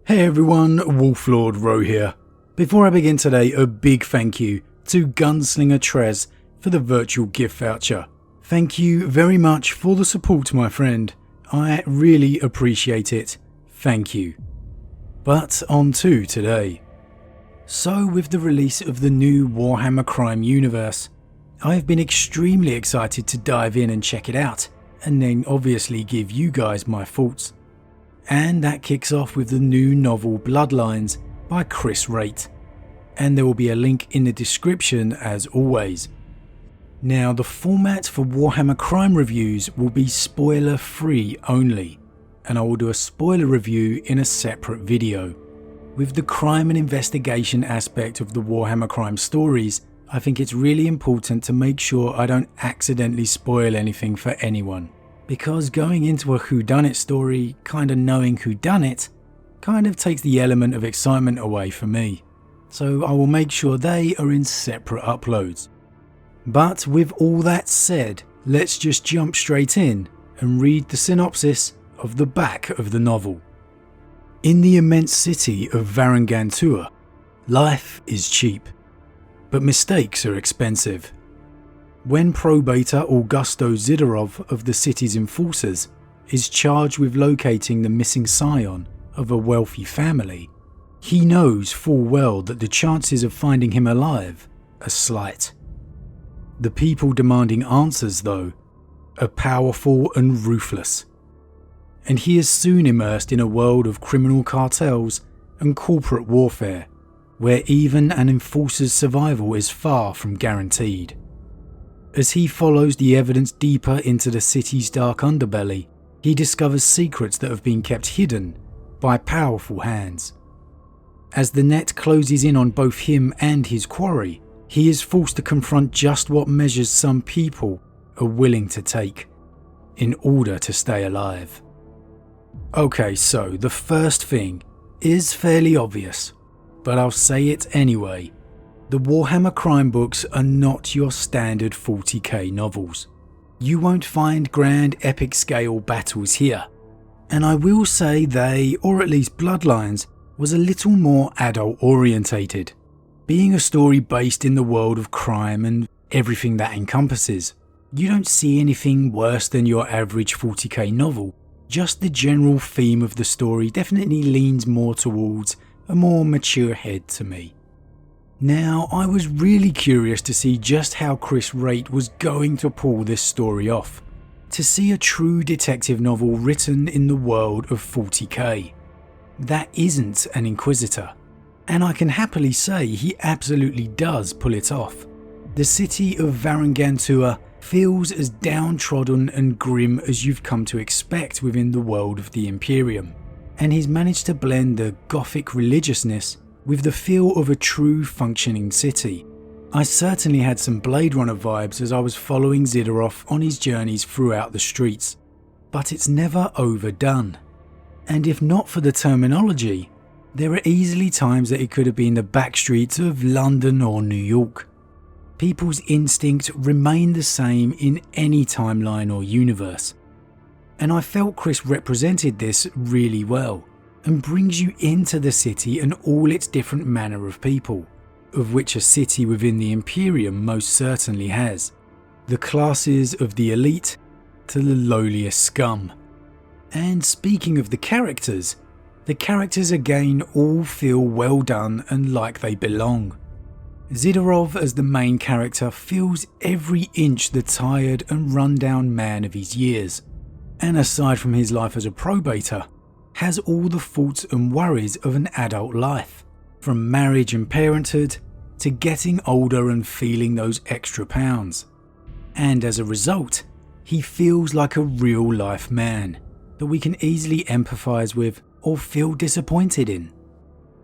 Hey everyone, Wolf Lord Rho here. Before I begin today, a big thank you to Gunslinger Trez for the virtual gift voucher. Thank you very much for the support, my friend. I really appreciate it. Thank you. But on to today. So with the release of the new Warhammer Crime universe, I have been extremely excited to dive in and check it out, and then obviously give you guys my thoughts. And that kicks off with the new novel Bloodlines by Chris Raitt, and there will be a link in the description as always. Now the format for Warhammer Crime reviews will be spoiler free only, and I will do a spoiler review in a separate video. With the crime and investigation aspect of the Warhammer Crime stories, I think it's really important to make sure I don't accidentally spoil anything for anyone. Because going into a whodunit story, kinda knowing whodunit, kind of takes the element of excitement away for me. So I will make sure they are in separate uploads. But with all that said, let's just jump straight in and read the synopsis of the back of the novel. In the immense city of Varangantua, life is cheap, but mistakes are expensive. When probator Augusto Zidorov of the city's enforcers is charged with locating the missing scion of a wealthy family, he knows full well that the chances of finding him alive are slight. The people demanding answers, though, are powerful and ruthless, and he is soon immersed in a world of criminal cartels and corporate warfare, where even an enforcer's survival is far from guaranteed. As he follows the evidence deeper into the city's dark underbelly, he discovers secrets that have been kept hidden by powerful hands. As the net closes in on both him and his quarry, he is forced to confront just what measures some people are willing to take in order to stay alive. Okay, so the first thing is fairly obvious, but I'll say it anyway. The Warhammer Crime books are not your standard 40k novels. You won't find grand epic scale battles here. And I will say they, or at least Bloodlines, was a little more adult orientated, being a story based in the world of crime and everything that encompasses. You don't see anything worse than your average 40k novel, just the general theme of the story definitely leans more towards a more mature head to me. Now, I was really curious to see just how Chris Raitt was going to pull this story off. To see a true detective novel written in the world of 40k. That isn't an Inquisitor. And I can happily say he absolutely does pull it off. The city of Varangantua feels as downtrodden and grim as you've come to expect within the world of the Imperium. And he's managed to blend the gothic religiousness with the feel of a true functioning city. I certainly had some Blade Runner vibes as I was following Zidorov on his journeys throughout the streets, but it's never overdone. And if not for the terminology, there are easily times that it could have been the back streets of London or New York. People's instincts remain the same in any timeline or universe. And I felt Chris represented this really well, and brings you into the city and all its different manner of people, of which a city within the Imperium most certainly has. The classes of the elite to the lowliest scum. And speaking of the characters again all feel well done and like they belong. Zidorov as the main character feels every inch the tired and run-down man of his years, and aside from his life as a probator, has all the faults and worries of an adult life, from marriage and parenthood to getting older and feeling those extra pounds. And as a result, he feels like a real life man that we can easily empathise with or feel disappointed in.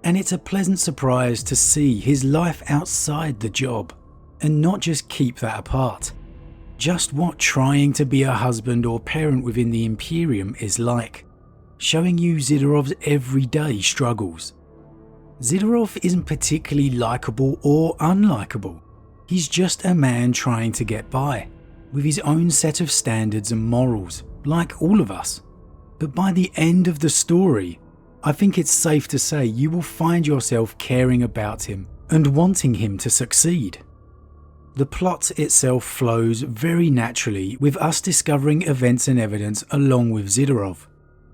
And it's a pleasant surprise to see his life outside the job and not just keep that apart. Just what trying to be a husband or parent within the Imperium is like, showing you Zidorov's everyday struggles. Zidorov isn't particularly likeable or unlikable. He's just a man trying to get by, with his own set of standards and morals, like all of us. But by the end of the story, I think it's safe to say you will find yourself caring about him and wanting him to succeed. The plot itself flows very naturally, with us discovering events and evidence along with Zidorov,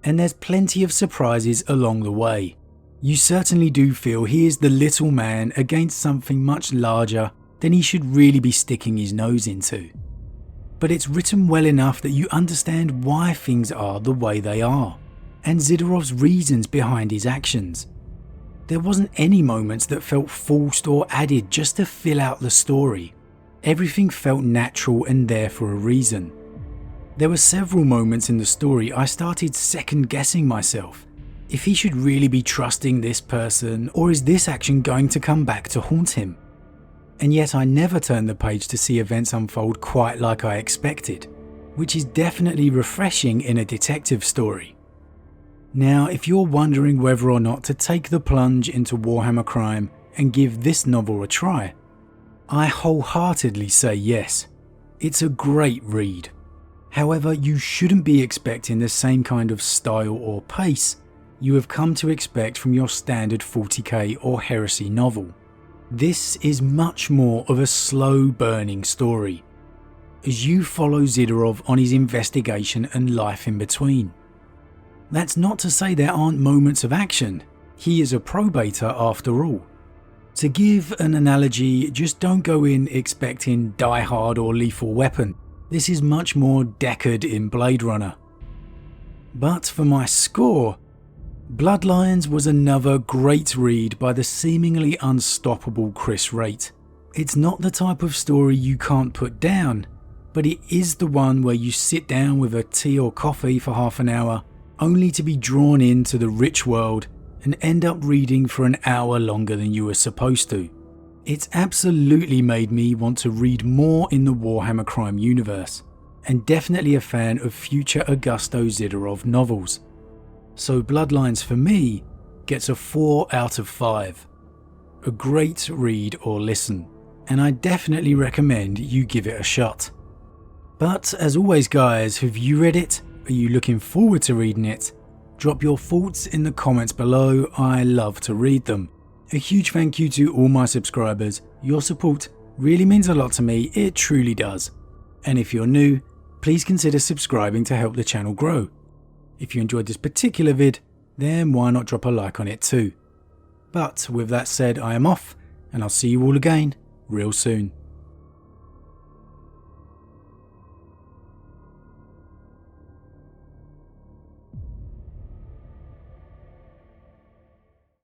and there's plenty of surprises along the way. You certainly do feel he is the little man against something much larger than he should really be sticking his nose into. But it's written well enough that you understand why things are the way they are, and Zidorov's reasons behind his actions. There wasn't any moments that felt forced or added just to fill out the story. Everything felt natural and there for a reason. There were several moments in the story I started second guessing myself. If he should really be trusting this person, or is this action going to come back to haunt him? And yet I never turned the page to see events unfold quite like I expected, which is definitely refreshing in a detective story. Now, if you're wondering whether or not to take the plunge into Warhammer Crime and give this novel a try, I wholeheartedly say yes. It's a great read. However, you shouldn't be expecting the same kind of style or pace you have come to expect from your standard 40k or heresy novel. This is much more of a slow burning story, as you follow Zidorov on his investigation and life in between. That's not to say there aren't moments of action. He is a probator after all. To give an analogy, just don't go in expecting Die Hard or Lethal Weapon. This is much more Deckard in Blade Runner. But for my score, Bloodlines was another great read by the seemingly unstoppable Chris Raitt. It's not the type of story you can't put down, but it is the one where you sit down with a tea or coffee for half an hour, only to be drawn into the rich world and end up reading for an hour longer than you were supposed to. It's absolutely made me want to read more in the Warhammer Crime universe, and definitely a fan of future Augusto Zidorov novels. So Bloodlines for me gets a 4 out of 5. A great read or listen, and I definitely recommend you give it a shot. But as always guys, have you read it? Are you looking forward to reading it? Drop your thoughts in the comments below, I love to read them. A huge thank you to all my subscribers, your support really means a lot to me, it truly does. And if you're new, please consider subscribing to help the channel grow. If you enjoyed this particular vid, then why not drop a like on it too. But with that said, I am off, and I'll see you all again real soon.